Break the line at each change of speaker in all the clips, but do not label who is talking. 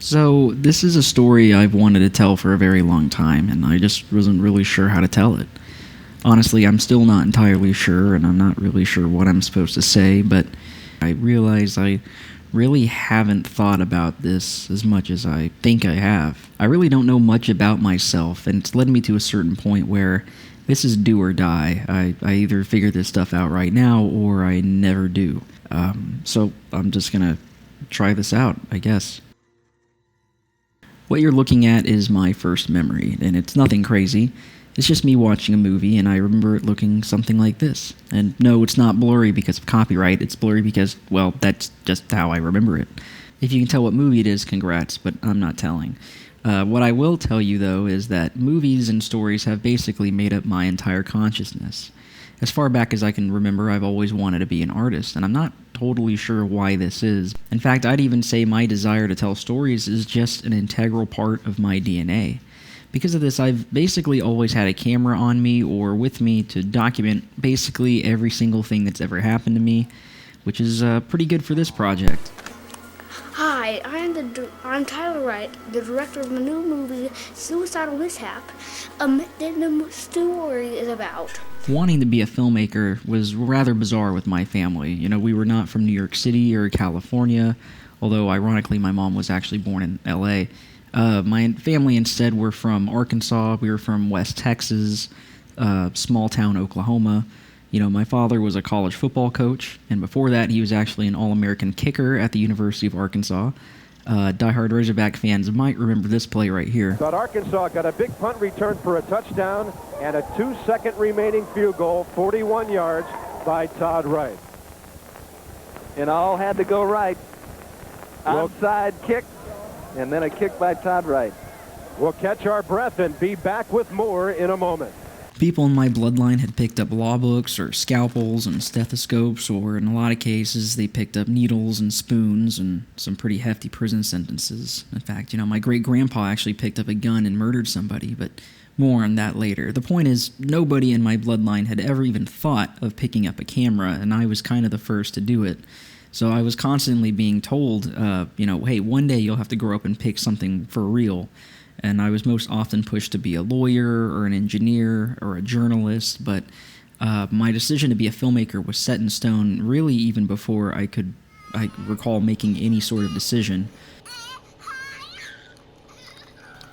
So, this is a story I've wanted to tell for a very long time, and I just wasn't really sure how to tell it. Honestly, I'm still not entirely sure, and I'm not really sure what I'm supposed to say, but I realize I really haven't thought about this as much as I think I have. I really don't know much about myself, and it's led me to a certain point where this is do or die. I either figure this stuff out right now, or I never do. So, I'm just gonna try this out, I guess. What you're looking at is my first memory, and it's nothing crazy. It's just me watching a movie, and I remember it looking something like this. And no, it's not blurry because of copyright, it's blurry because, well, that's just how I remember it. If you can tell what movie it is, congrats, but I'm not telling. What I will tell you, though, is that movies and stories have basically made up my entire consciousness. As far back as I can remember, I've always wanted to be an artist, and I'm not totally sure why this is. In fact, I'd even say my desire to tell stories is just an integral part of my DNA. Because of this, I've basically always had a camera on me or with me to document basically every single thing that's ever happened to me, which is pretty good for this project.
Hi, I'm Tyler Wright, the director of my new movie, Suicidal Mishap. The story is about.
Wanting to be a filmmaker was rather bizarre with my family. You know, we were not from New York City or California, although ironically my mom was actually born in LA. My family instead were from Arkansas. We were from West Texas, small town Oklahoma. You know, my father was a college football coach, and before that he was actually an All-American kicker at the University of Arkansas. Diehard Razorback fans might remember this play right here.
But Arkansas got a big punt return for a touchdown and a 2-second remaining field goal, 41 yards by Todd Wright.
And all had to go right. Outside kick, and then a kick by Todd Wright.
We'll catch our breath and be back with more in a moment.
People in my bloodline had picked up law books or scalpels and stethoscopes, or in a lot of cases they picked up needles and spoons and some pretty hefty prison sentences. In fact, you know, my great-grandpa actually picked up a gun and murdered somebody, but more on that later. The point is, nobody in my bloodline had ever even thought of picking up a camera, and I was kind of the first to do it. So I was constantly being told, hey, one day you'll have to grow up and pick something for real. And I was most often pushed to be a lawyer or an engineer or a journalist, but my decision to be a filmmaker was set in stone really even before I recall making any sort of decision.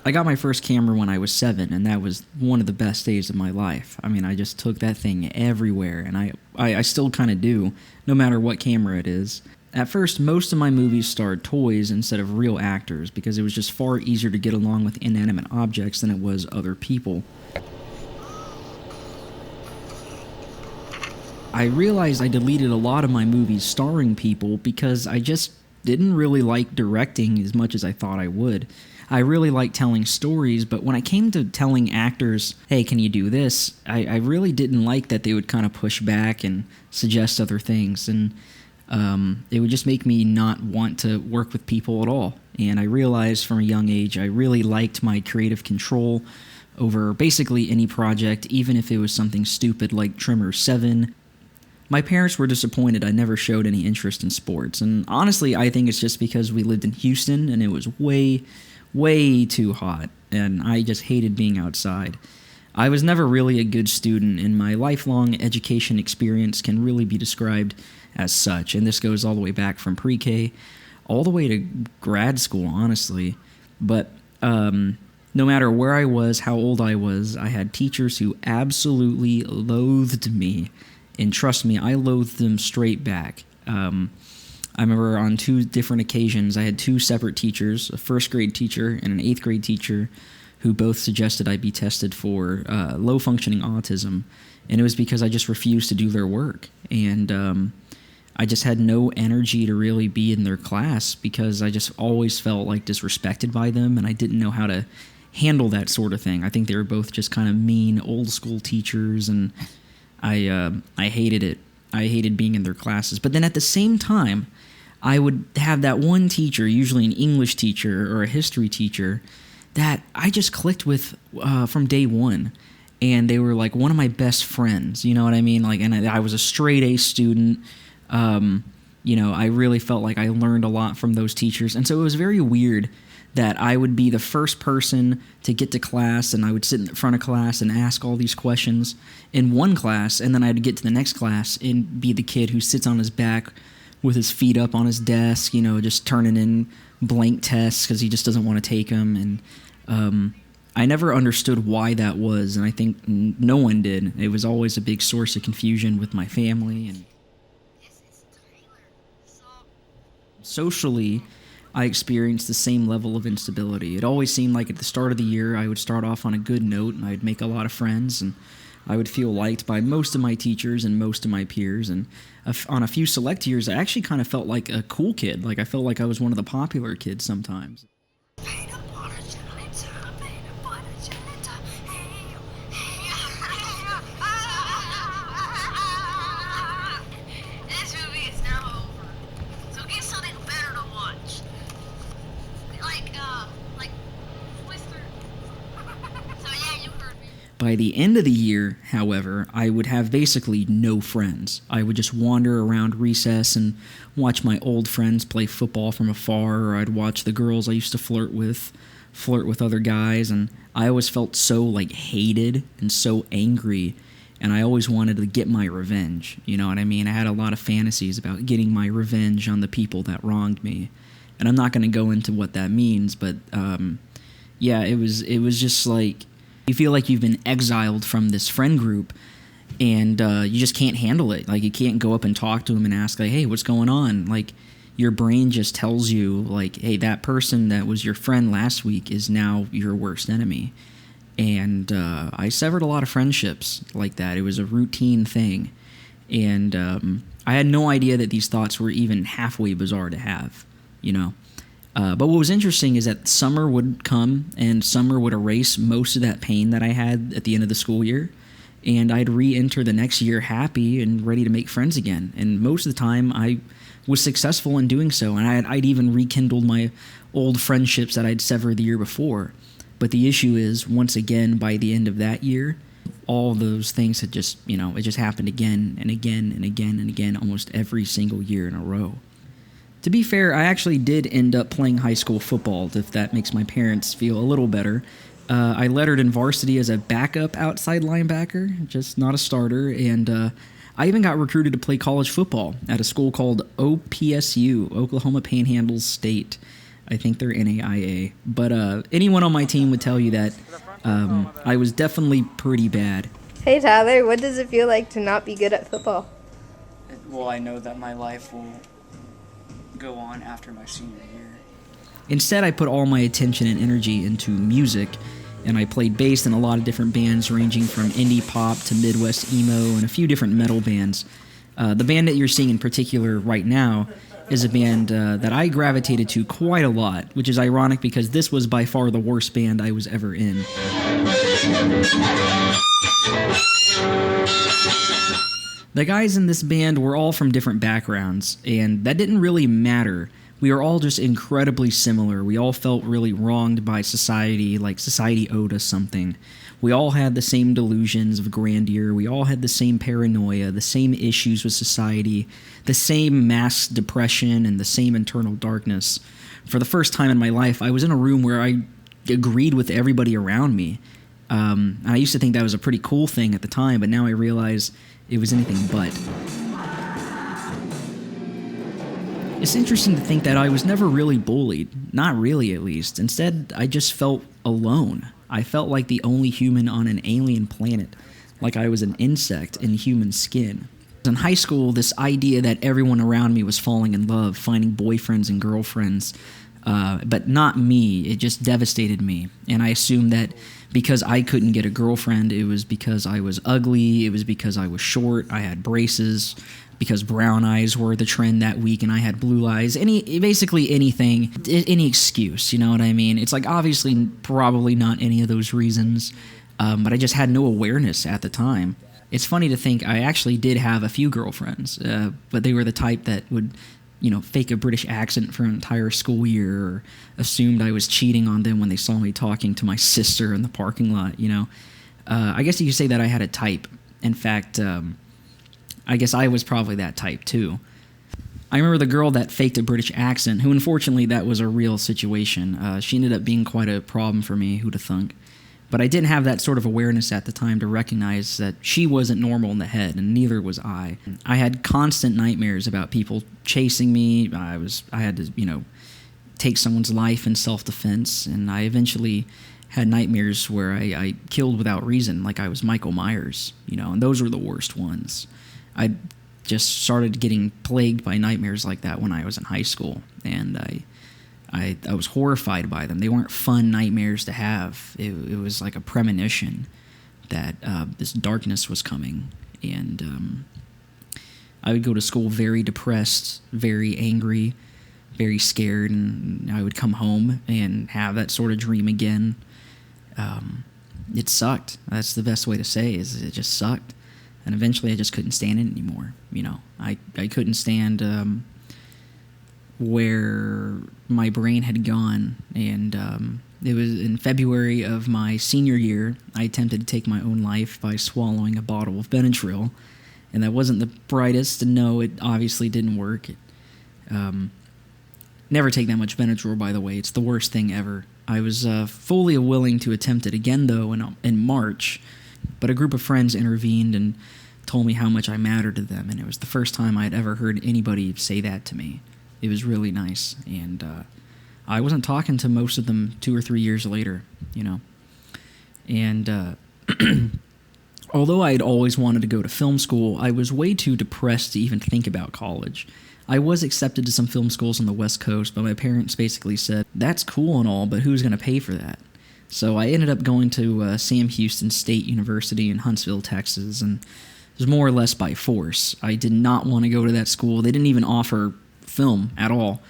I got my first camera when I was 7, and that was one of the best days of my life. I mean, I just took that thing everywhere, and I still kind of do, no matter what camera it is. At first, most of my movies starred toys instead of real actors because it was just far easier to get along with inanimate objects than it was other people. I realized I deleted a lot of my movies starring people because I just didn't really like directing as much as I thought I would. I really liked telling stories, but when I came to telling actors, hey, can you do this, I really didn't like that they would kind of push back and suggest other things, and it would just make me not want to work with people at all. And I realized from a young age I really liked my creative control over basically any project, even if it was something stupid like Trimmer 7. My parents were disappointed I never showed any interest in sports, and honestly I think it's just because we lived in Houston and it was way too hot, and I just hated being outside. I was never really a good student, and my lifelong education experience can really be described as such, and this goes all the way back from pre-K all the way to grad school, honestly. But no matter where I was, how old I was, I had teachers who absolutely loathed me, and trust me, I loathed them straight back. I remember on 2 different occasions I had 2 separate teachers, a 1st grade teacher and an 8th grade teacher, who both suggested I be tested for low-functioning autism, and it was because I just refused to do their work, and I just had no energy to really be in their class because I just always felt like disrespected by them, and I didn't know how to handle that sort of thing. I think they were both just kind of mean, old-school teachers, and I hated it. I hated being in their classes. But then at the same time, I would have that one teacher, usually an English teacher or a history teacher, that I just clicked with from day one. And they were like one of my best friends, you know what I mean? Like, and I was a straight A student. I really felt like I learned a lot from those teachers. And so it was very weird that I would be the first person to get to class, and I would sit in the front of class and ask all these questions in one class, and then I'd get to the next class and be the kid who sits on his back with his feet up on his desk, just turning in blank tests because he just doesn't want to take them. And I never understood why that was, and I think no one did. It was always a big source of confusion with my family. And socially, I experienced the same level of instability. It always seemed like at the start of the year, I would start off on a good note, and I'd make a lot of friends, and I would feel liked by most of my teachers and most of my peers. And on a few select years, I actually kind of felt like a cool kid. Like I felt like I was one of the popular kids sometimes. By the end of the year, however, I would have basically no friends. I would just wander around recess and watch my old friends play football from afar, or I'd watch the girls I used to flirt with other guys, and I always felt so hated and so angry, and I always wanted to get my revenge. You know what I mean? I had a lot of fantasies about getting my revenge on the people that wronged me, and I'm not going to go into what that means, but yeah, it was just like, you feel like you've been exiled from this friend group, and you just can't handle it. Like, you can't go up and talk to them and ask, hey, what's going on? Like, your brain just tells you, hey, that person that was your friend last week is now your worst enemy. And I severed a lot of friendships like that. It was a routine thing. And I had no idea that these thoughts were even halfway bizarre to have, But what was interesting is that summer would come, and summer would erase most of that pain that I had at the end of the school year, and I'd re-enter the next year happy and ready to make friends again. And most of the time, I was successful in doing so, and I'd even rekindled my old friendships that I'd severed the year before. But the issue is, once again, by the end of that year, all those things had just, it just happened again and again and again and again, almost every single year in a row. To be fair, I actually did end up playing high school football, if that makes my parents feel a little better. I lettered in varsity as a backup outside linebacker, just not a starter, and I even got recruited to play college football at a school called OPSU, Oklahoma Panhandle State. I think they're NAIA. But anyone on my team would tell you that I was definitely pretty bad.
Hey Tyler, what does it feel like to not be good at football?
Well, I know that my life will go on after my senior year.
Instead, I put all my attention and energy into music, and I played bass in a lot of different bands ranging from indie pop to Midwest emo and a few different metal bands. The band that you're seeing in particular right now is a band that I gravitated to quite a lot, which is ironic because this was by far the worst band I was ever in. The guys in this band were all from different backgrounds, and that didn't really matter. We were all just incredibly similar. We all felt really wronged by society, like society owed us something. We all had the same delusions of grandeur. We all had the same paranoia, the same issues with society, the same mass depression, and the same internal darkness. For the first time in my life, I was in a room where I agreed with everybody around me. I used to think that was a pretty cool thing at the time, but now I realize it was anything but. It's interesting to think that I was never really bullied. Not really, at least. Instead, I just felt alone. I felt like the only human on an alien planet, like I was an insect in human skin. In high school, this idea that everyone around me was falling in love, finding boyfriends and girlfriends, but not me, it just devastated me. And I assumed that because I couldn't get a girlfriend, it was because I was ugly, it was because I was short, I had braces, because brown eyes were the trend that week and I had blue eyes. Basically anything, any excuse, you know what I mean? It's like obviously probably not any of those reasons, but I just had no awareness at the time. It's funny to think I actually did have a few girlfriends, but they were the type that would, fake a British accent for an entire school year, or assumed I was cheating on them when they saw me talking to my sister in the parking lot, I guess you could say that I had a type. In fact, I guess I was probably that type too. I remember the girl that faked a British accent, who unfortunately that was a real situation. She ended up being quite a problem for me, who'd have thunk. But I didn't have that sort of awareness at the time to recognize that she wasn't normal in the head, and neither was I. I had constant nightmares about people chasing me. I had to, take someone's life in self-defense, and I eventually had nightmares where I killed without reason, like I was Michael Myers, and those were the worst ones. I just started getting plagued by nightmares like that when I was in high school, and I was horrified by them. They weren't fun nightmares to have. It was like a premonition that this darkness was coming, and I would go to school very depressed, very angry, very scared, and I would come home and have that sort of dream again. It sucked. That's the best way to say is it just sucked. And eventually I just couldn't stand it anymore. I couldn't stand where my brain had gone. And it was in February of my senior year, I attempted to take my own life by swallowing a bottle of Benadryl. And that wasn't the brightest, and no, it obviously didn't work. Never take that much Benadryl, by the way. It's the worst thing ever. I was fully willing to attempt it again, though, in March. But a group of friends intervened and told me how much I mattered to them, and it was the first time I'd ever heard anybody say that to me. It was really nice, and I wasn't talking to most of them 2 or 3 years later, And although I had always wanted to go to film school, I was way too depressed to even think about college. I was accepted to some film schools on the West Coast, but my parents basically said, that's cool and all, but who's going to pay for that? So I ended up going to Sam Houston State University in Huntsville, Texas, and it was more or less by force. I did not want to go to that school. They didn't even offer film at all.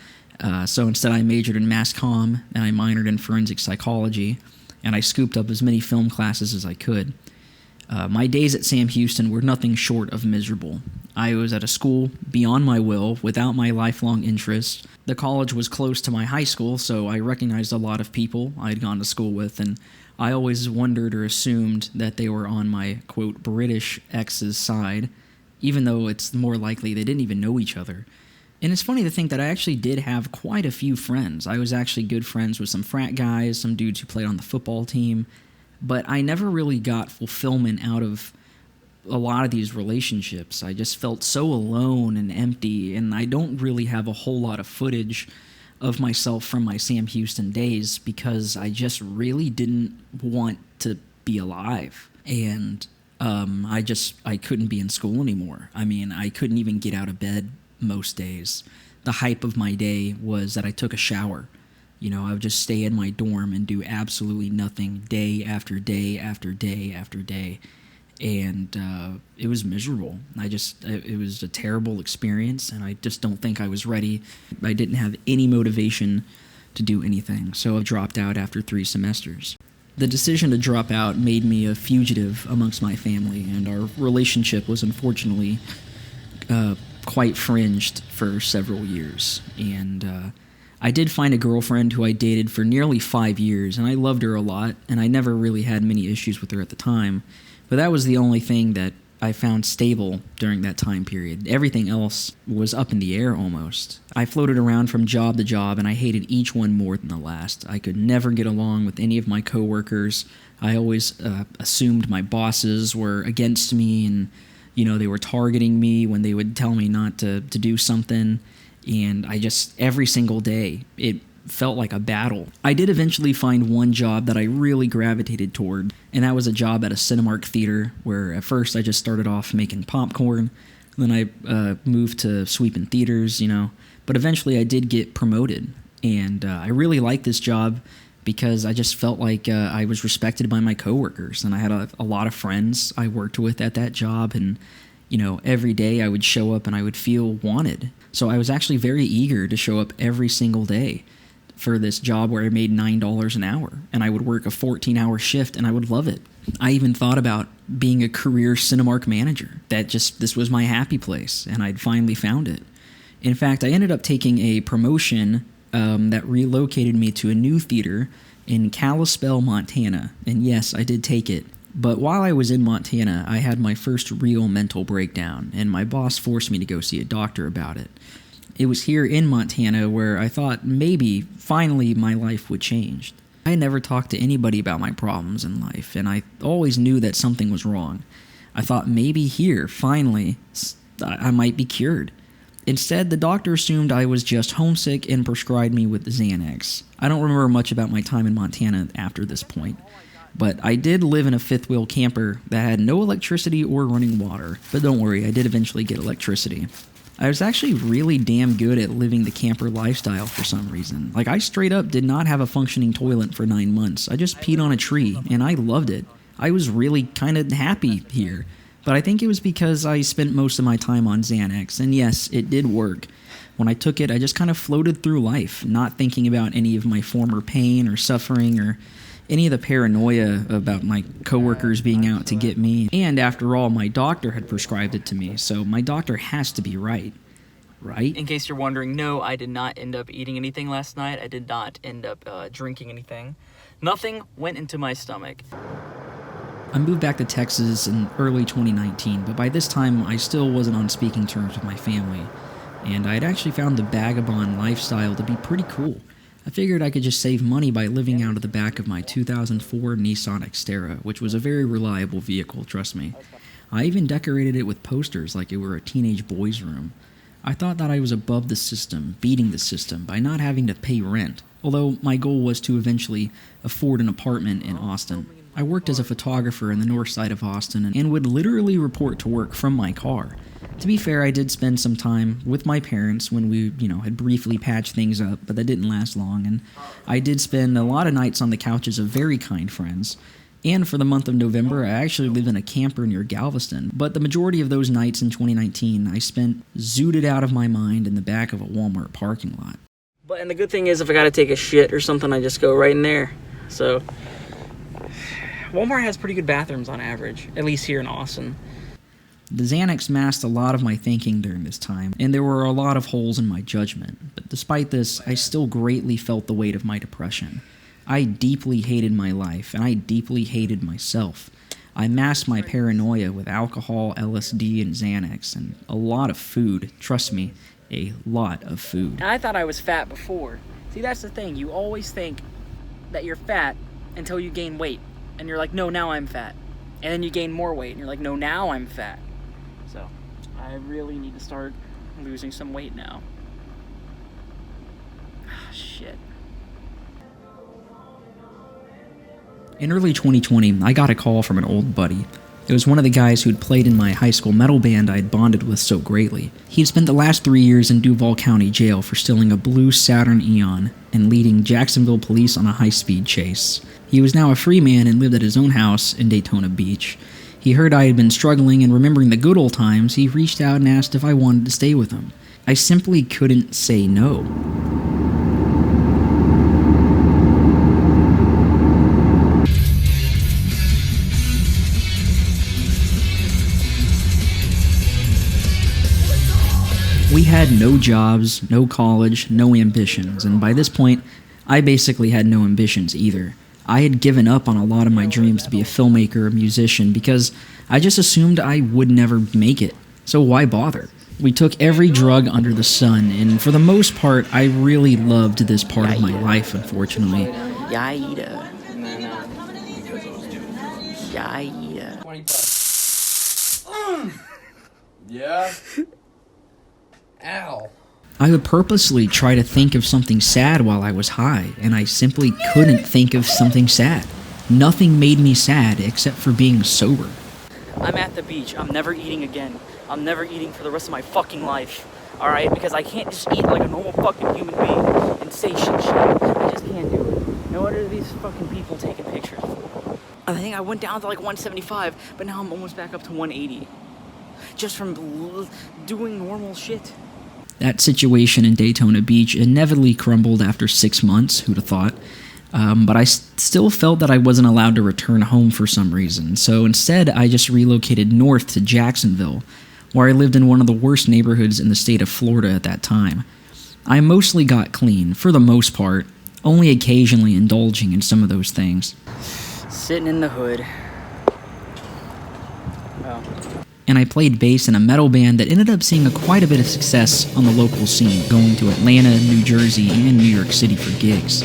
So instead I majored in mass comm, and I minored in forensic psychology, and I scooped up as many film classes as I could. My days at Sam Houston were nothing short of miserable. I was at a school beyond my will, without my lifelong interests. The college was close to my high school, so I recognized a lot of people I had gone to school with, and I always wondered or assumed that they were on my, quote, British ex's side, even though it's more likely they didn't even know each other. And it's funny to think that I actually did have quite a few friends. I was actually good friends with some frat guys, some dudes who played on the football team, but I never really got fulfillment out of a lot of these relationships. I just felt so alone and empty, and I don't really have a whole lot of footage of myself from my Sam Houston days because I just really didn't want to be alive. And I couldn't be in school anymore. I mean, I couldn't even get out of bed most days. The hype of my day was that I took a shower. I would just stay in my dorm and do absolutely nothing day after day after day after day. And it was miserable. It was a terrible experience, and I just don't think I was ready. I didn't have any motivation to do anything, so I dropped out after 3 semesters. The decision to drop out made me a fugitive amongst my family, and our relationship was unfortunately quite fringed for several years. And I did find a girlfriend who I dated for nearly 5 years, and I loved her a lot, and I never really had many issues with her at the time. But that was the only thing that I found stable during that time period. Everything else was up in the air almost. I floated around from job to job, and I hated each one more than the last. I could never get along with any of my coworkers. I always assumed my bosses were against me, and they were targeting me when they would tell me not to do something. And every single day, it felt like a battle. I did eventually find one job that I really gravitated toward, and that was a job at a Cinemark theater, where at first I just started off making popcorn, then I moved to sweeping theaters, but eventually I did get promoted, and I really liked this job because I just felt like I was respected by my coworkers, and I had a lot of friends I worked with at that job, and every day I would show up and I would feel wanted. So I was actually very eager to show up every single day for this job where I made $9 an hour, and I would work a 14-hour shift, and I would love it. I even thought about being a career Cinemark manager. This was my happy place, and I'd finally found it. In fact, I ended up taking a promotion that relocated me to a new theater in Kalispell, Montana, and yes, I did take it. But while I was in Montana, I had my first real mental breakdown, and my boss forced me to go see a doctor about it. It was here in Montana where I thought maybe, finally, my life would change. I had never talked to anybody about my problems in life, and I always knew that something was wrong. I thought maybe here, finally, I might be cured. Instead, the doctor assumed I was just homesick and prescribed me with Xanax. I don't remember much about my time in Montana after this point, but I did live in a fifth-wheel camper that had no electricity or running water. But don't worry, I did eventually get electricity. I was actually really damn good at living the camper lifestyle for some reason. Like, I straight up did not have a functioning toilet for 9 months. I just peed on a tree, and I loved it. I was really kind of happy here. But I think it was because I spent most of my time on Xanax, and yes, it did work. When I took it, I just kind of floated through life, not thinking about any of my former pain or suffering or any of the paranoia about my coworkers being out to get me. And after all, my doctor had prescribed it to me, so my doctor has to be right. Right?
In case you're wondering, no, I did not end up eating anything last night. I did not end up drinking anything. Nothing went into my stomach.
I moved back to Texas in early 2019, but by this time I still wasn't on speaking terms with my family, and I had actually found the vagabond lifestyle to be pretty cool. I figured I could just save money by living out of the back of my 2004 Nissan Xterra, which was a very reliable vehicle, trust me. I even decorated it with posters like it were a teenage boy's room. I thought that I was above the system, beating the system, by not having to pay rent, although my goal was to eventually afford an apartment in Austin. I worked as a photographer in the north side of Austin and would literally report to work from my car. To be fair, I did spend some time with my parents when we, had briefly patched things up, but that didn't last long, and I did spend a lot of nights on the couches of very kind friends. And for the month of November, I actually lived in a camper near Galveston, but the majority of those nights in 2019 I spent zooted out of my mind in the back of a Walmart parking lot.
And the good thing is, if I gotta take a shit or something, I just go right in there. So Walmart has pretty good bathrooms on average, at least here in Austin.
The Xanax masked a lot of my thinking during this time, and there were a lot of holes in my judgment. But despite this, I still greatly felt the weight of my depression. I deeply hated my life, and I deeply hated myself. I masked my paranoia with alcohol, LSD, and Xanax, and a lot of food. Trust me, a lot of food.
I thought I was fat before. See, that's the thing. You always think that you're fat until you gain weight. And you're like, no, now I'm fat. And then you gain more weight, and you're like, no, now I'm fat. So, I really need to start losing some weight now. Shit.
In early 2020, I got a call from an old buddy. It was one of the guys who'd played in my high school metal band I'd bonded with so greatly. He'd spent the last 3 years in Duval County Jail for stealing a blue Saturn Eon and leading Jacksonville police on a high-speed chase. He was now a free man and lived at his own house in Daytona Beach. He heard I had been struggling and remembering the good old times, he reached out and asked if I wanted to stay with him. I simply couldn't say no. We had no jobs, no college, no ambitions, and by this point, I basically had no ambitions either. I had given up on a lot of my dreams to be a filmmaker or musician because I just assumed I would never make it. So why bother? We took every drug under the sun, and for the most part, I really loved this part of my life, unfortunately.
Yaida. Yaida.
20 bucks. Yeah. Ow.
I would purposely try to think of something sad while I was high, and I simply couldn't think of something sad. Nothing made me sad except for being sober.
I'm at the beach. I'm never eating again. I'm never eating for the rest of my fucking life. Alright? Because I can't just eat like a normal fucking human being and say shit. I just can't do it. No wonder these fucking people taking pictures. I think I went down to like 175, but now I'm almost back up to 180. Just from doing normal shit.
That situation in Daytona Beach inevitably crumbled after 6 months, who'd have thought, but I still felt that I wasn't allowed to return home for some reason, so instead I just relocated north to Jacksonville, where I lived in one of the worst neighborhoods in the state of Florida at that time. I mostly got clean, for the most part, only occasionally indulging in some of those things.
Sitting in the hood. Oh.
and I played bass in a metal band that ended up seeing quite a bit of success on the local scene, going to Atlanta, New Jersey, and New York City for gigs.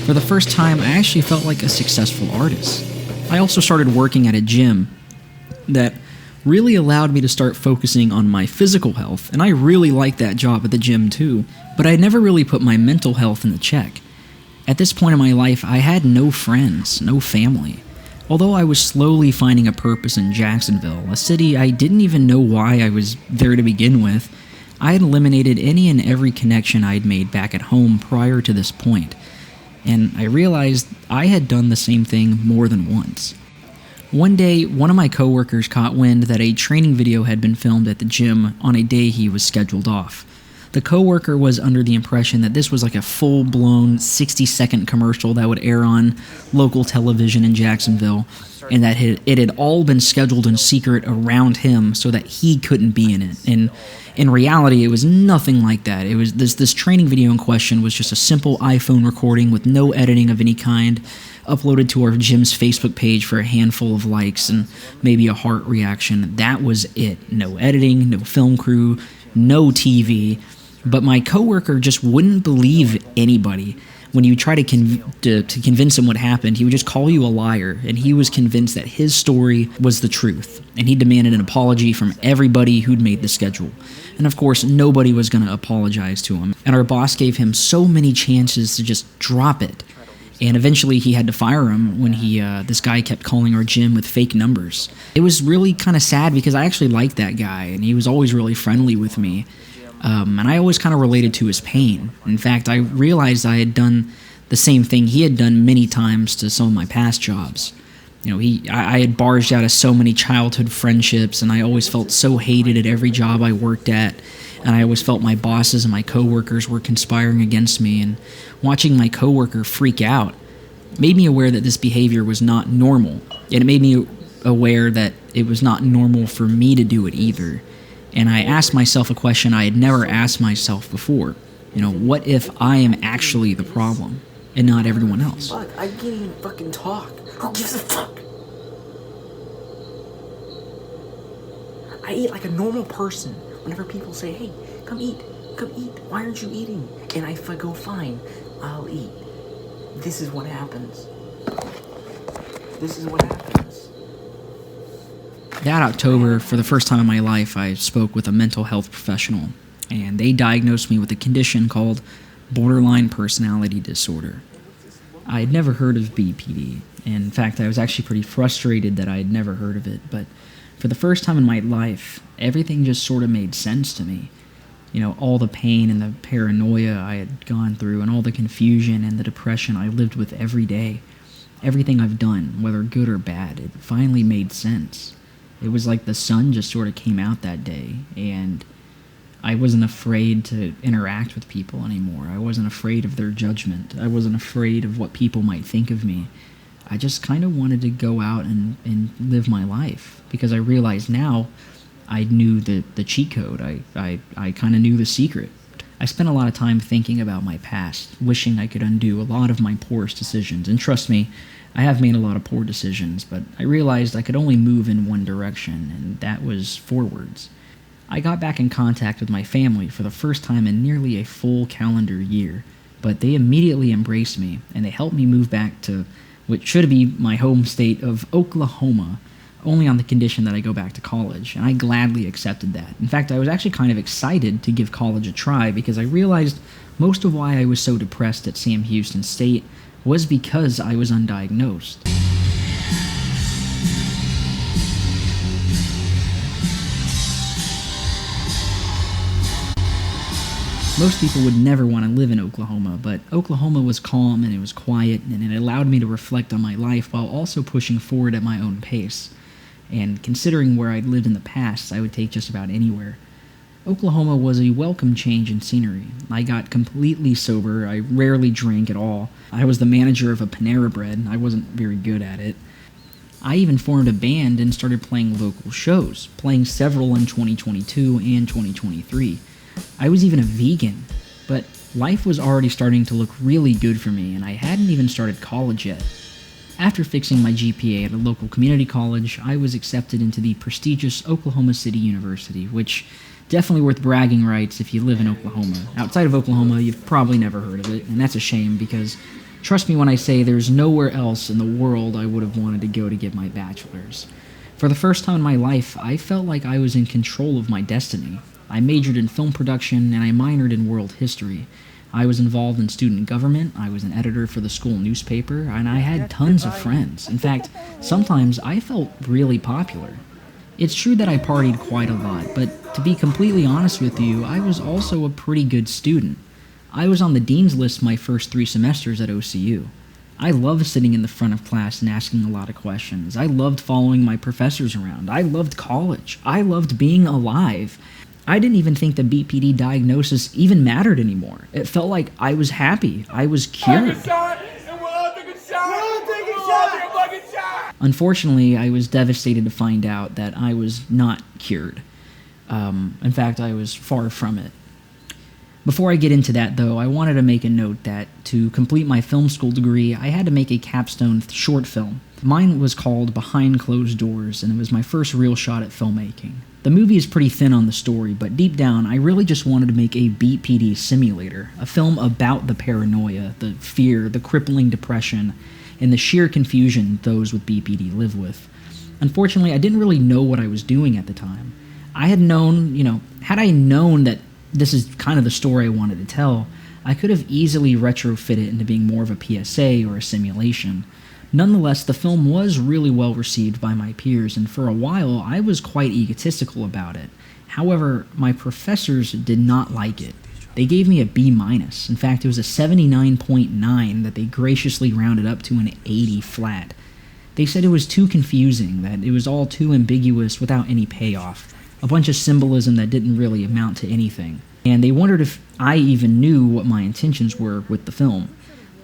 For the first time, I actually felt like a successful artist. I also started working at a gym that really allowed me to start focusing on my physical health, and I really liked that job at the gym too, but I never really put my mental health in the check. At this point in my life, I had no friends, no family. Although I was slowly finding a purpose in Jacksonville, a city I didn't even know why I was there to begin with, I had eliminated any and every connection I'd made back at home prior to this point, and I realized I had done the same thing more than once. One day, one of my coworkers caught wind that a training video had been filmed at the gym on a day he was scheduled off. The coworker was under the impression that this was like a full-blown 60-second commercial that would air on local television in Jacksonville, and that it had all been scheduled in secret around him so that he couldn't be in it. And in reality, it was nothing like that. It was this training video in question was just a simple iPhone recording with no editing of any kind, uploaded to our gym's Facebook page for a handful of likes and maybe a heart reaction. That was it. No editing, no film crew, no TV. But my coworker just wouldn't believe anybody. When you try to convince him what happened, he would just call you a liar, and he was convinced that his story was the truth, and he demanded an apology from everybody who'd made the schedule. And of course, nobody was going to apologize to him, and our boss gave him so many chances to just drop it. And eventually he had to fire him when this guy kept calling our gym with fake numbers. It was really kind of sad because I actually liked that guy, and he was always really friendly with me. And I always kind of related to his pain. In fact, I realized I had done the same thing he had done many times to some of my past jobs. You know, I had barged out of so many childhood friendships, and I always felt so hated at every job I worked at, and I always felt my bosses and my coworkers were conspiring against me, and watching my coworker freak out made me aware that this behavior was not normal, and it made me aware that it was not normal for me to do it either. And I asked myself a question I had never asked myself before. You know, what if I am actually the problem and not everyone else?
Fuck, I can't even fucking talk. Who gives a fuck? I eat like a normal person. Whenever people say, hey, come eat, why aren't you eating? And if I go, fine, I'll eat. This is what happens.
That October, for the first time in my life, I spoke with a mental health professional, and they diagnosed me with a condition called borderline personality disorder. I had never heard of BPD. In fact, I was actually pretty frustrated that I had never heard of it, but for the first time in my life, everything just sort of made sense to me. You know, all the pain and the paranoia I had gone through, and all the confusion and the depression I lived with every day. Everything I've done, whether good or bad, it finally made sense. It was like the sun just sort of came out that day, and I wasn't afraid to interact with people anymore. I wasn't afraid of their judgment. I wasn't afraid of what people might think of me. I just kind of wanted to go out and live my life, because I realized now I knew the cheat code. I kind of knew the secret. I spent a lot of time thinking about my past, wishing I could undo a lot of my poorest decisions. And trust me, I have made a lot of poor decisions, but I realized I could only move in one direction, and that was forwards. I got back in contact with my family for the first time in nearly a full calendar year, but they immediately embraced me, and they helped me move back to what should be my home state of Oklahoma, only on the condition that I go back to college, and I gladly accepted that. In fact, I was actually kind of excited to give college a try, because I realized most of why I was so depressed at Sam Houston State was because I was undiagnosed. Most people would never want to live in Oklahoma, but Oklahoma was calm and it was quiet, and it allowed me to reflect on my life while also pushing forward at my own pace. And considering where I'd lived in the past, I would take just about anywhere. Oklahoma was a welcome change in scenery. I got completely sober. I rarely drank at all. I was the manager of a Panera Bread. I wasn't very good at it. I even formed a band and started playing local shows, playing several in 2022 and 2023. I was even a vegan, but life was already starting to look really good for me, and I hadn't even started college yet. After fixing my GPA at a local community college, I was accepted into the prestigious Oklahoma City University, which definitely worth bragging rights if you live in Oklahoma. Outside of Oklahoma, you've probably never heard of it, and that's a shame because trust me when I say there's nowhere else in the world I would have wanted to go to get my bachelor's. For the first time in my life, I felt like I was in control of my destiny. I majored in film production and I minored in world history. I was involved in student government, I was an editor for the school newspaper, and I had tons of friends. In fact, sometimes I felt really popular. It's true that I partied quite a lot, but to be completely honest with you, I was also a pretty good student. I was on the dean's list my first 3 semesters at OCU. I loved sitting in the front of class and asking a lot of questions. I loved following my professors around. I loved college. I loved being alive. I didn't even think the BPD diagnosis even mattered anymore. It felt like I was happy. I was cured. Unfortunately, I was devastated to find out that I was not cured. In fact, I was far from it. Before I get into that, though, I wanted to make a note that to complete my film school degree, I had to make a capstone short film. Mine was called Behind Closed Doors, and it was my first real shot at filmmaking. The movie is pretty thin on the story, but deep down, I really just wanted to make a BPD simulator, a film about the paranoia, the fear, the crippling depression, and the sheer confusion those with BPD live with. Unfortunately, I didn't really know what I was doing at the time. I had known, had I known that this is kind of the story I wanted to tell, I could have easily retrofit it into being more of a PSA or a simulation. Nonetheless, the film was really well received by my peers, and for a while I was quite egotistical about it. However, my professors did not like it. They gave me a B-. In fact, it was a 79.9 that they graciously rounded up to an 80 flat. They said it was too confusing, that it was all too ambiguous without any payoff, a bunch of symbolism that didn't really amount to anything, and they wondered if I even knew what my intentions were with the film.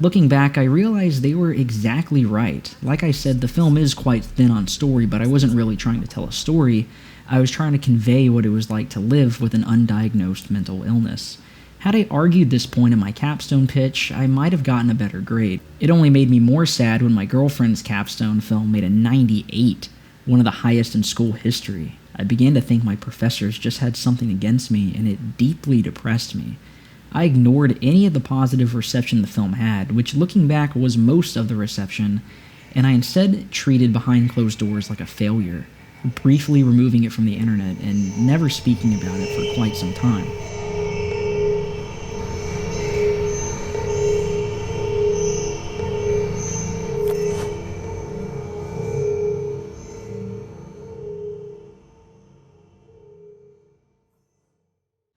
Looking back, I realized they were exactly right. Like I said, the film is quite thin on story, but I wasn't really trying to tell a story. I was trying to convey what it was like to live with an undiagnosed mental illness. Had I argued this point in my capstone pitch, I might have gotten a better grade. It only made me more sad when my girlfriend's capstone film made a 98, one of the highest in school history. I began to think my professors just had something against me, and it deeply depressed me. I ignored any of the positive reception the film had, which looking back was most of the reception, and I instead treated Behind Closed Doors like a failure, briefly removing it from the internet and never speaking about it for quite some time.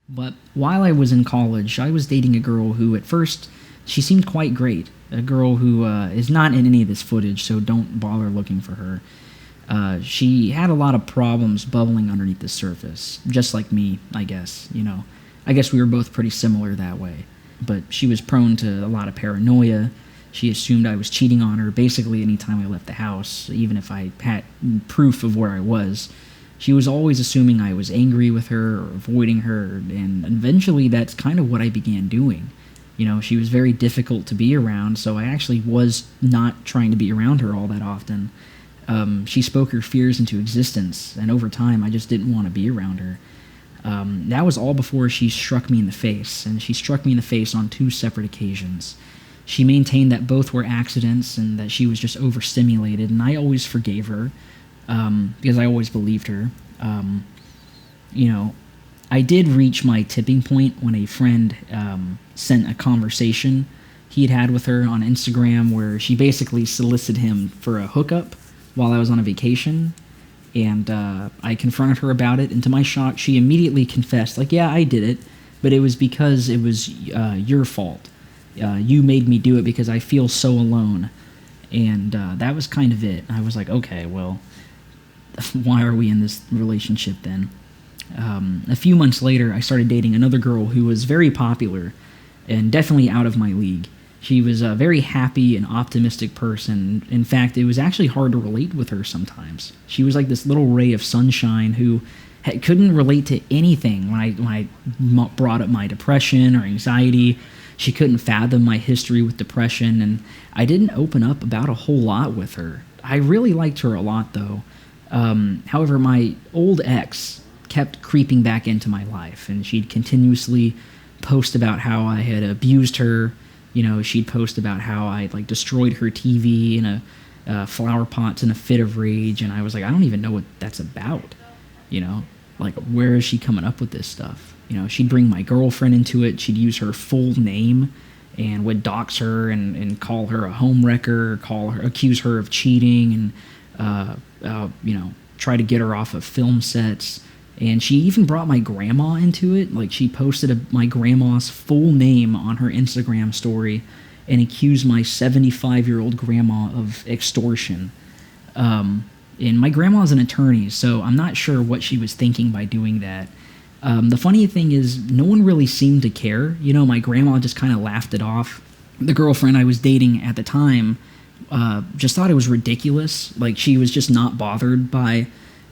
But while I was in college, I was dating a girl who, at first, she seemed quite great. A girl who is not in any of this footage, so don't bother looking for her. She had a lot of problems bubbling underneath the surface, just like me, I guess. I guess we were both pretty similar that way. But she was prone to a lot of paranoia. She assumed I was cheating on her basically anytime I left the house, even if I had proof of where I was. She was always assuming I was angry with her or avoiding her, and eventually that's kind of what I began doing. She was very difficult to be around, so I actually was not trying to be around her all that often. She spoke her fears into existence, and over time I just didn't want to be around her. That was all before she struck me in the face, and she struck me in the face on 2 separate occasions. She maintained that both were accidents and that she was just overstimulated, and I always forgave her. Because I always believed her. I did reach my tipping point when a friend sent a conversation he had with her on Instagram where she basically solicited him for a hookup while I was on a vacation, and I confronted her about it, and to my shock, she immediately confessed, yeah, I did it, but it was because it was your fault. You made me do it because I feel so alone, and that was kind of it. I was like, okay, well, why are we in this relationship then? A few months later, I started dating another girl who was very popular and definitely out of my league. She was a very happy and optimistic person. In fact, it was actually hard to relate with her sometimes. She was like this little ray of sunshine who couldn't relate to anything when I brought up my depression or anxiety. She couldn't fathom my history with depression, and I didn't open up about a whole lot with her. I really liked her a lot, though. However, my old ex kept creeping back into my life, and she'd continuously post about how I had abused her. You know, she'd post about how I like destroyed her TV in flower pots in a fit of rage, and I was like, I don't even know what that's about. You know, like, where is she coming up with this stuff? You know, she'd bring my girlfriend into it. She'd use her full name and would dox her and call her a homewrecker, accuse her of cheating, and you know, try to get her off of film sets. And she even brought my grandma into it. Like, she posted my grandma's full name on her Instagram story and accused my 75-year-old grandma of extortion. And my grandma's an attorney, so I'm not sure what she was thinking by doing that. The funny thing is, no one really seemed to care. You know, my grandma just kind of laughed it off. The girlfriend I was dating at the time just thought it was ridiculous. Like, she was just not bothered by,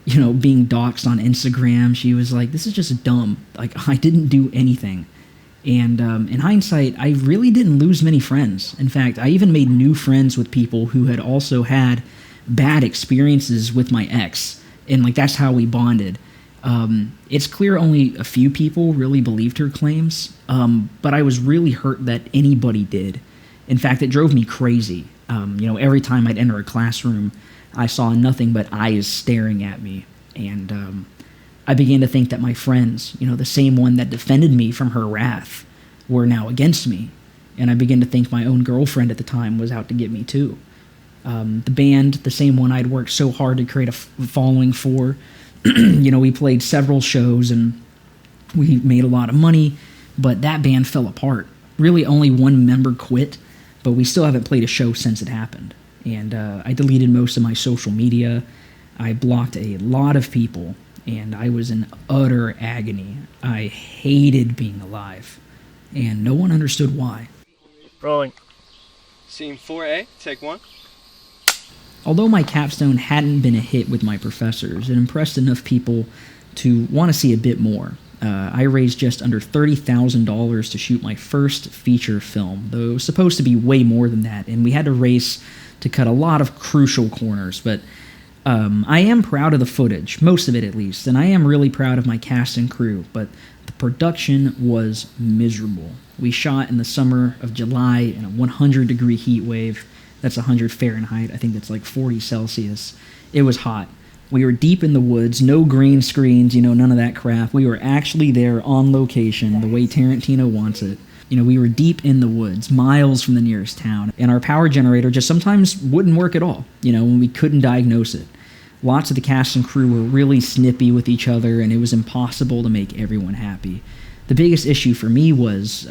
you know, being doxxed on Instagram. She was like, this is just dumb. Like, I didn't do anything. And in hindsight, I really didn't lose many friends. In fact, I even made new friends with people who had also had bad experiences with my ex. And, like, that's how we bonded. It's clear only a few people really believed her claims, but I was really hurt that anybody did. In fact, it drove me crazy. You know, every time I'd enter a classroom, I saw nothing but eyes staring at me. And I began to think that my friends, you know, the same one that defended me from her wrath, were now against me. And I began to think my own girlfriend at the time was out to get me too. The band, the same one I'd worked so hard to create a following for, you know, we played several shows and we made a lot of money, but that band fell apart. Really, only one member quit, but we still haven't played a show since it happened. And I deleted most of my social media. I blocked a lot of people, and I was in utter agony. I hated being alive, and no one understood why.
Rolling.
Scene 4A, take one.
Although my capstone hadn't been a hit with my professors, it impressed enough people to want to see a bit more. I raised just under $30,000 to shoot my first feature film, though it was supposed to be way more than that, and we had to race to cut a lot of crucial corners, but I am proud of the footage, most of it at least, and I am really proud of my cast and crew, but the production was miserable. We shot in the summer of July in a 100-degree heat wave. That's 100 Fahrenheit. I think that's like 40 Celsius. It was hot. We were deep in the woods, no green screens, you know, none of that crap. We were actually there on location, the way Tarantino wants it. You know, we were deep in the woods, miles from the nearest town, and our power generator just sometimes wouldn't work at all, you know, when we couldn't diagnose it. Lots of the cast and crew were really snippy with each other, and it was impossible to make everyone happy. The biggest issue for me was,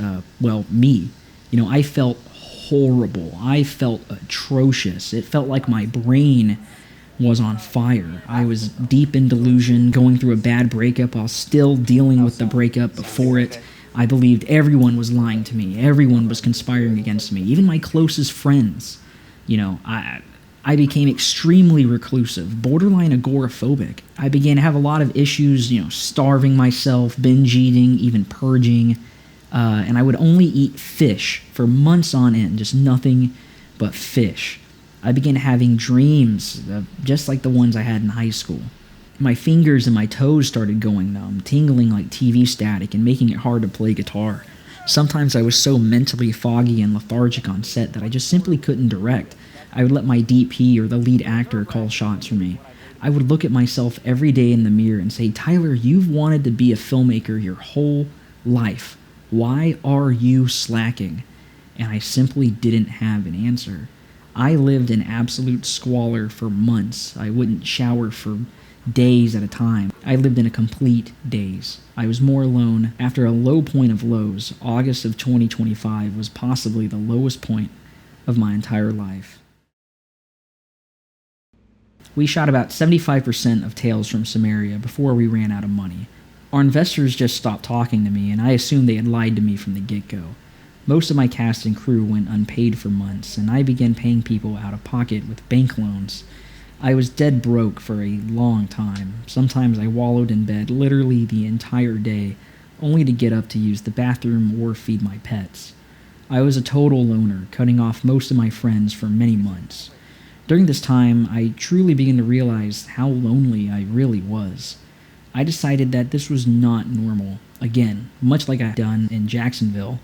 me. You know, I felt horrible. I felt atrocious. It felt like my brain was on fire. I was deep in delusion, going through a bad breakup while still dealing with the breakup before it. I believed everyone was lying to me. Everyone was conspiring against me. Even my closest friends. You know, I became extremely reclusive, borderline agoraphobic. I began to have a lot of issues, you know, starving myself, binge eating, even purging. And I would only eat fish for months on end, just nothing but fish. I began having dreams, just like the ones I had in high school. My fingers and my toes started going numb, tingling like TV static and making it hard to play guitar. Sometimes I was so mentally foggy and lethargic on set that I just simply couldn't direct. I would let my DP or the lead actor call shots for me. I would look at myself every day in the mirror and say, Tyler, you've wanted to be a filmmaker your whole life. Why are you slacking? And I simply didn't have an answer. I lived in absolute squalor for months. I wouldn't shower for days at a time. I lived in a complete daze. I was more alone. After a low point of lows, August of 2025 was possibly the lowest point of my entire life. We shot about 75% of Tales from Cimarria before we ran out of money. Our investors just stopped talking to me, and I assumed they had lied to me from the get-go. Most of my cast and crew went unpaid for months, and I began paying people out of pocket with bank loans. I was dead broke for a long time. Sometimes I wallowed in bed literally the entire day, only to get up to use the bathroom or feed my pets. I was a total loner, cutting off most of my friends for many months. During this time, I truly began to realize how lonely I really was. I decided that this was not normal. Again, much like I'd done in Jacksonville,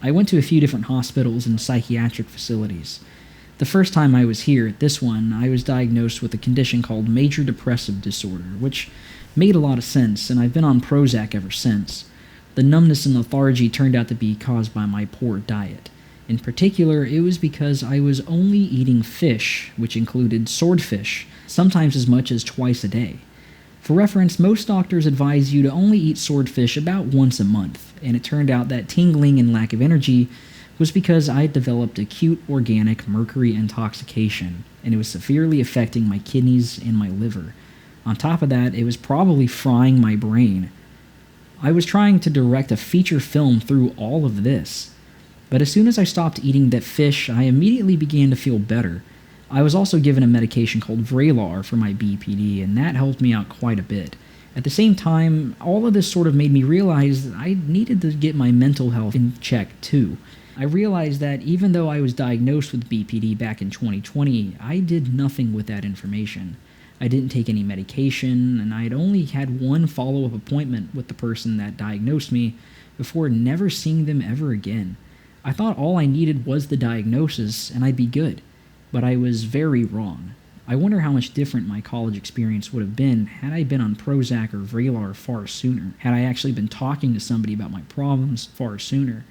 I went to a few different hospitals and psychiatric facilities. The first time I was here at this one, I was diagnosed with a condition called major depressive disorder, which made a lot of sense, and I've been on Prozac ever since. The numbness and lethargy turned out to be caused by my poor diet. In particular, it was because I was only eating fish, which included swordfish, sometimes as much as twice a day. For reference, most doctors advise you to only eat swordfish about once a month, and it turned out that tingling and lack of energy was because I had developed acute organic mercury intoxication, and it was severely affecting my kidneys and my liver. On top of that, it was probably frying my brain. I was trying to direct a feature film through all of this. But as soon as I stopped eating that fish, I immediately began to feel better. I was also given a medication called Vraylar for my BPD, and that helped me out quite a bit. At the same time, all of this sort of made me realize that I needed to get my mental health in check too. I realized that even though I was diagnosed with BPD back in 2020, I did nothing with that information. I didn't take any medication, and I had only had one follow-up appointment with the person that diagnosed me before never seeing them ever again. I thought all I needed was the diagnosis, and I'd be good. But I was very wrong. I wonder how much different my college experience would have been had I been on Prozac or Vraylar far sooner, had I actually been talking to somebody about my problems far sooner.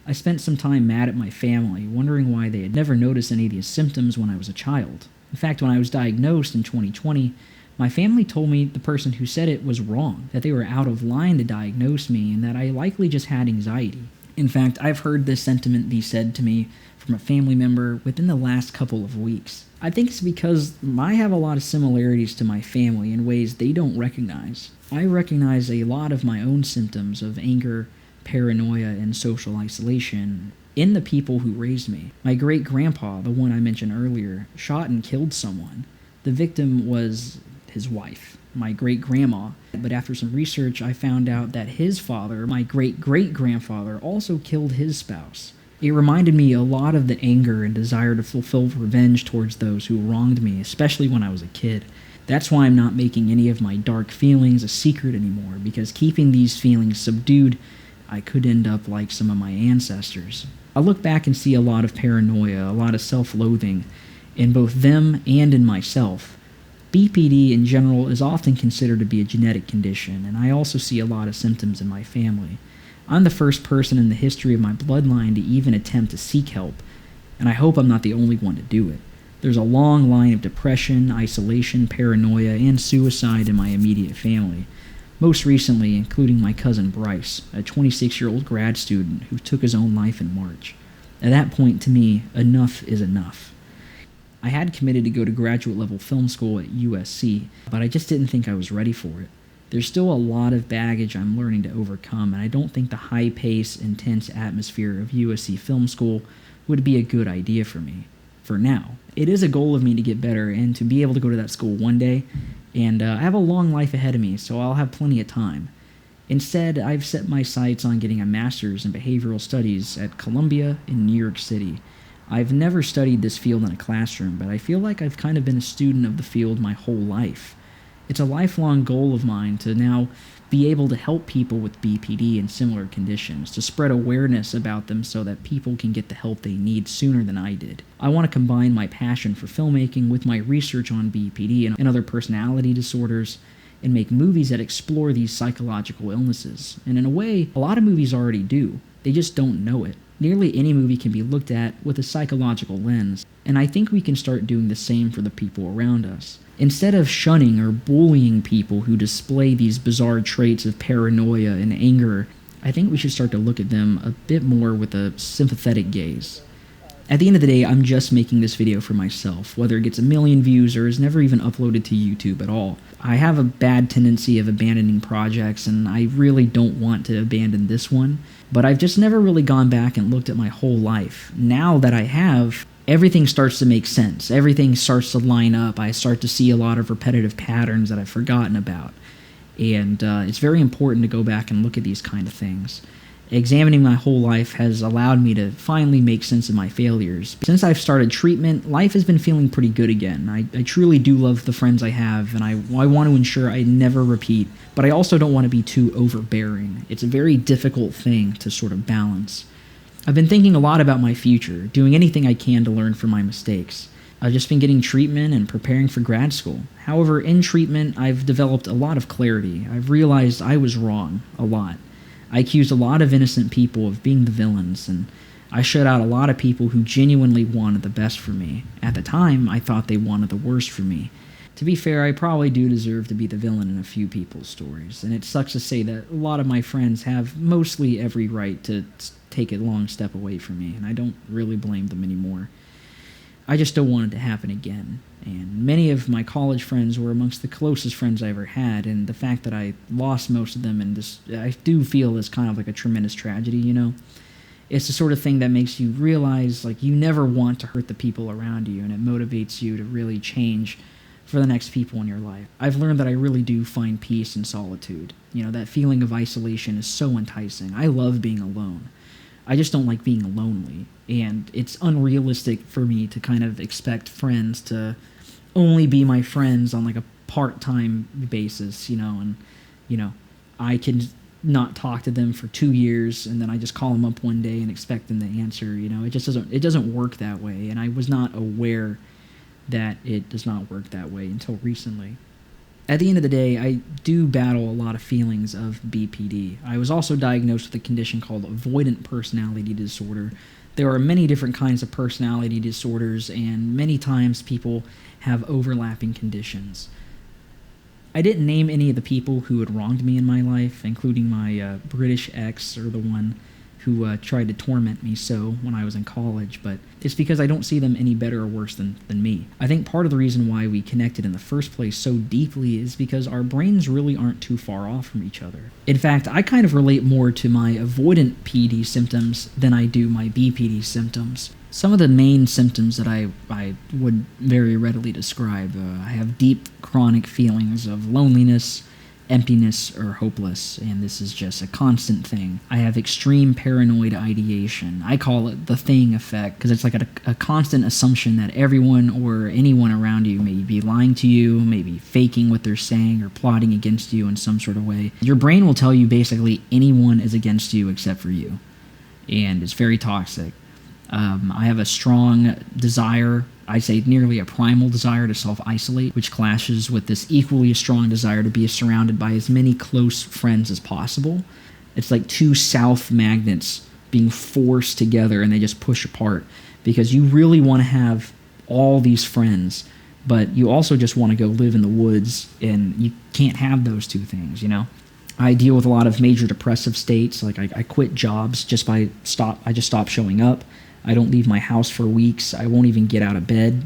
I spent some time mad at my family, wondering why they had never noticed any of these symptoms when I was a child. In fact, when I was diagnosed in 2020, my family told me the person who said it was wrong, that they were out of line to diagnose me, and that I likely just had anxiety. In fact, I've heard this sentiment be said to me from a family member within the last couple of weeks. I think it's because I have a lot of similarities to my family in ways they don't recognize. I recognize a lot of my own symptoms of anger, paranoia, and social isolation in the people who raised me. My great-grandpa, the one I mentioned earlier, shot and killed someone. The victim was his wife, my great-grandma, but after some research I found out that his father, my great-great-grandfather, also killed his spouse. It reminded me a lot of the anger and desire to fulfill revenge towards those who wronged me, especially when I was a kid. That's why I'm not making any of my dark feelings a secret anymore, because keeping these feelings subdued, I could end up like some of my ancestors. I look back and see a lot of paranoia, a lot of self-loathing, in both them and in myself. BPD in general is often considered to be a genetic condition, and I also see a lot of symptoms in my family. I'm the first person in the history of my bloodline to even attempt to seek help, and I hope I'm not the only one to do it. There's a long line of depression, isolation, paranoia, and suicide in my immediate family. Most recently, including my cousin Bryce, a 26-year-old grad student who took his own life in March. At that point, to me, enough is enough. I had committed to go to graduate-level film school at USC, but I just didn't think I was ready for it. There's still a lot of baggage I'm learning to overcome, and I don't think the high-paced, intense atmosphere of USC Film School would be a good idea for me. For now. It is a goal of me to get better and to be able to go to that school one day, and I have a long life ahead of me, so I'll have plenty of time. Instead, I've set my sights on getting a master's in behavioral studies at Columbia in New York City. I've never studied this field in a classroom, but I feel like I've kind of been a student of the field my whole life. It's a lifelong goal of mine to now be able to help people with BPD and similar conditions, to spread awareness about them so that people can get the help they need sooner than I did. I want to combine my passion for filmmaking with my research on BPD and other personality disorders and make movies that explore these psychological illnesses. And in a way, a lot of movies already do. They just don't know it. Nearly any movie can be looked at with a psychological lens, and I think we can start doing the same for the people around us. Instead of shunning or bullying people who display these bizarre traits of paranoia and anger, I think we should start to look at them a bit more with a sympathetic gaze. At the end of the day, I'm just making this video for myself, whether it gets a million views or is never even uploaded to YouTube at all. I have a bad tendency of abandoning projects, and I really don't want to abandon this one, but I've just never really gone back and looked at my whole life. Now that I have, everything starts to make sense. Everything starts to line up. I start to see a lot of repetitive patterns that I've forgotten about. And it's very important to go back and look at these kind of things. Examining my whole life has allowed me to finally make sense of my failures. Since I've started treatment, life has been feeling pretty good again. I truly do love the friends I have, and I want to ensure I never repeat, but I also don't want to be too overbearing. It's a very difficult thing to sort of balance. I've been thinking a lot about my future, doing anything I can to learn from my mistakes. I've just been getting treatment and preparing for grad school. However, in treatment, I've developed a lot of clarity. I've realized I was wrong, a lot. I accused a lot of innocent people of being the villains, and I shut out a lot of people who genuinely wanted the best for me. At the time, I thought they wanted the worst for me. To be fair, I probably do deserve to be the villain in a few people's stories, and it sucks to say that a lot of my friends have mostly every right to take a long step away from me, and I don't really blame them anymore. I just don't want it to happen again. And many of my college friends were amongst the closest friends I ever had, and the fact that I lost most of them, and this, I do feel is kind of like a tremendous tragedy, you know? It's the sort of thing that makes you realize, like, you never want to hurt the people around you, and it motivates you to really change for the next people in your life. I've learned that I really do find peace in solitude. You know, that feeling of isolation is so enticing. I love being alone. I just don't like being lonely, and it's unrealistic for me to kind of expect friends to only be my friends on like a part-time basis, you know, and, you know, I can not talk to them for 2 years and then I just call them up one day and expect them to answer, you know. It doesn't work that way, and I was not aware that it does not work that way until recently. At the end of the day, I do battle a lot of feelings of BPD. I was also diagnosed with a condition called avoidant personality disorder. There are many different kinds of personality disorders, and many times people have overlapping conditions. I didn't name any of the people who had wronged me in my life, including my British ex, or the one who tried to torment me so when I was in college, but it's because I don't see them any better or worse than me. I think part of the reason why we connected in the first place so deeply is because our brains really aren't too far off from each other. In fact, I kind of relate more to my avoidant PD symptoms than I do my BPD symptoms. Some of the main symptoms that I would very readily describe, I have deep chronic feelings of loneliness, emptiness, or hopeless, and this is just a constant thing. I have extreme paranoid ideation. I call it the thing effect, because it's like a constant assumption that everyone or anyone around you may be lying to you, maybe faking what they're saying, or plotting against you in some sort of way. Your brain will tell you basically anyone is against you except for you, and it's very toxic. I have a strong desire, I'd say nearly a primal desire to self-isolate, which clashes with this equally strong desire to be surrounded by as many close friends as possible. It's like two south magnets being forced together and they just push apart, because you really want to have all these friends, but you also just want to go live in the woods, and you can't have those two things, you know? I deal with a lot of major depressive states. Like I quit jobs I just stopped showing up. I don't leave my house for weeks. I won't even get out of bed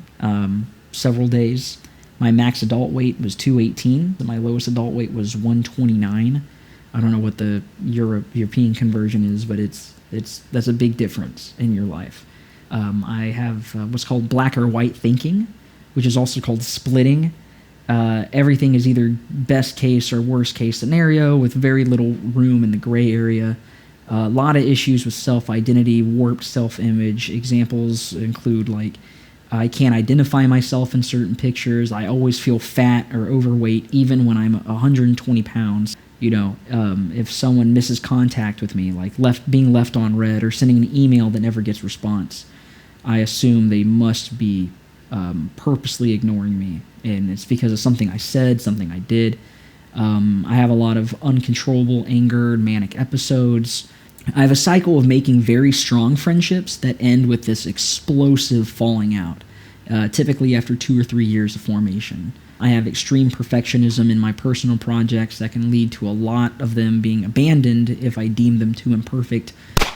several days. My max adult weight was 218. My lowest adult weight was 129. I don't know what the European conversion is, but that's a big difference in your life. I have what's called black or white thinking, which is also called splitting. Everything is either best case or worst case scenario with very little room in the gray area. A lot of issues with self-identity, warped self-image. Examples include, like, I can't identify myself in certain pictures. I always feel fat or overweight, even when I'm 120 pounds. You know, if someone misses contact with me, like being left on red or sending an email that never gets response, I assume they must be purposely ignoring me. And it's because of something I said, something I did. I have a lot of uncontrollable anger and manic episodes. I have a cycle of making very strong friendships that end with this explosive falling out, typically after 2 or 3 years of formation. I have extreme perfectionism in my personal projects that can lead to a lot of them being abandoned if I deem them too imperfect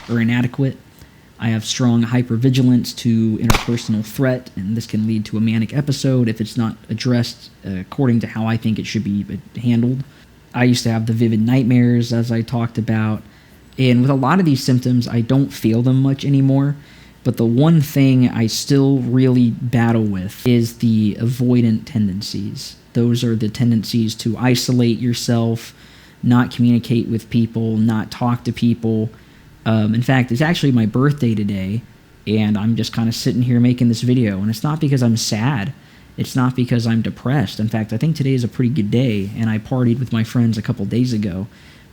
or inadequate. I have strong hypervigilance to interpersonal threat, and this can lead to a manic episode if it's not addressed according to how I think it should be handled. I used to have the vivid nightmares, as I talked about, and with a lot of these symptoms, I don't feel them much anymore, but the one thing I still really battle with is the avoidant tendencies. Those are the tendencies to isolate yourself, not communicate with people, not talk to people, In fact, it's actually my birthday today, and I'm just kind of sitting here making this video, and it's not because I'm sad. It's not because I'm depressed. In fact, I think today is a pretty good day, and I partied with my friends a couple days ago,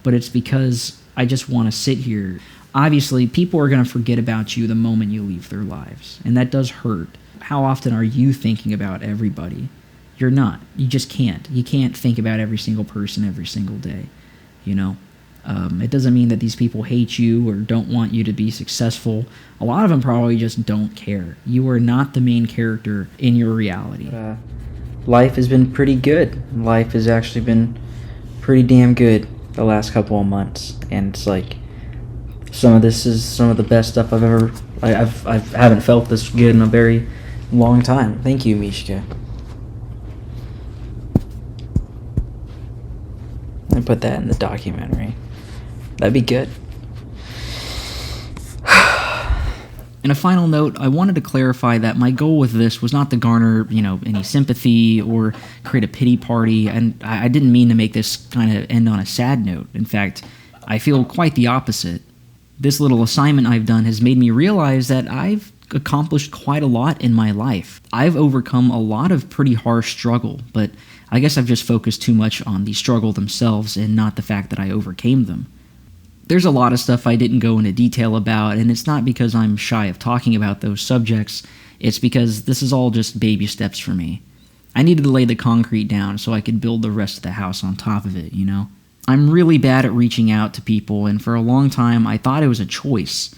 but it's because I just want to sit here. Obviously, people are going to forget about you the moment you leave their lives, and that does hurt. How often are you thinking about everybody? You're not. You just can't. You can't think about every single person every single day, you know? It doesn't mean that these people hate you or don't want you to be successful. A lot of them probably just don't care. You are not the main character in your reality. Life has been pretty good. Life has actually been pretty damn good the last couple of months. And it's like, some of this is some of the best stuff I've ever... I haven't felt this good in a very long time. Thank you, Mishka. I put that in the documentary. That'd be good. In a final note, I wanted to clarify that my goal with this was not to garner, any sympathy or create a pity party, and I didn't mean to make this kind of end on a sad note. In fact, I feel quite the opposite. This little assignment I've done has made me realize that I've accomplished quite a lot in my life. I've overcome a lot of pretty harsh struggle, but I guess I've just focused too much on the struggle themselves and not the fact that I overcame them. There's a lot of stuff I didn't go into detail about, and it's not because I'm shy of talking about those subjects, it's because this is all just baby steps for me. I needed to lay the concrete down so I could build the rest of the house on top of it, I'm really bad at reaching out to people, and for a long time I thought it was a choice.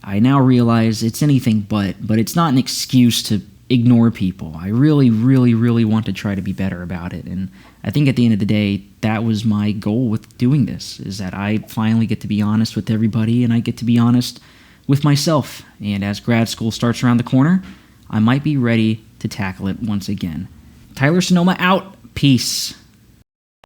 I now realize it's anything but it's not an excuse to ignore people. I really, really, really want to try to be better about it, and I think at the end of the day, that was my goal with doing this, is that I finally get to be honest with everybody, and I get to be honest with myself, and as grad school starts around the corner, I might be ready to tackle it once again. Tyler Sonoma out. Peace.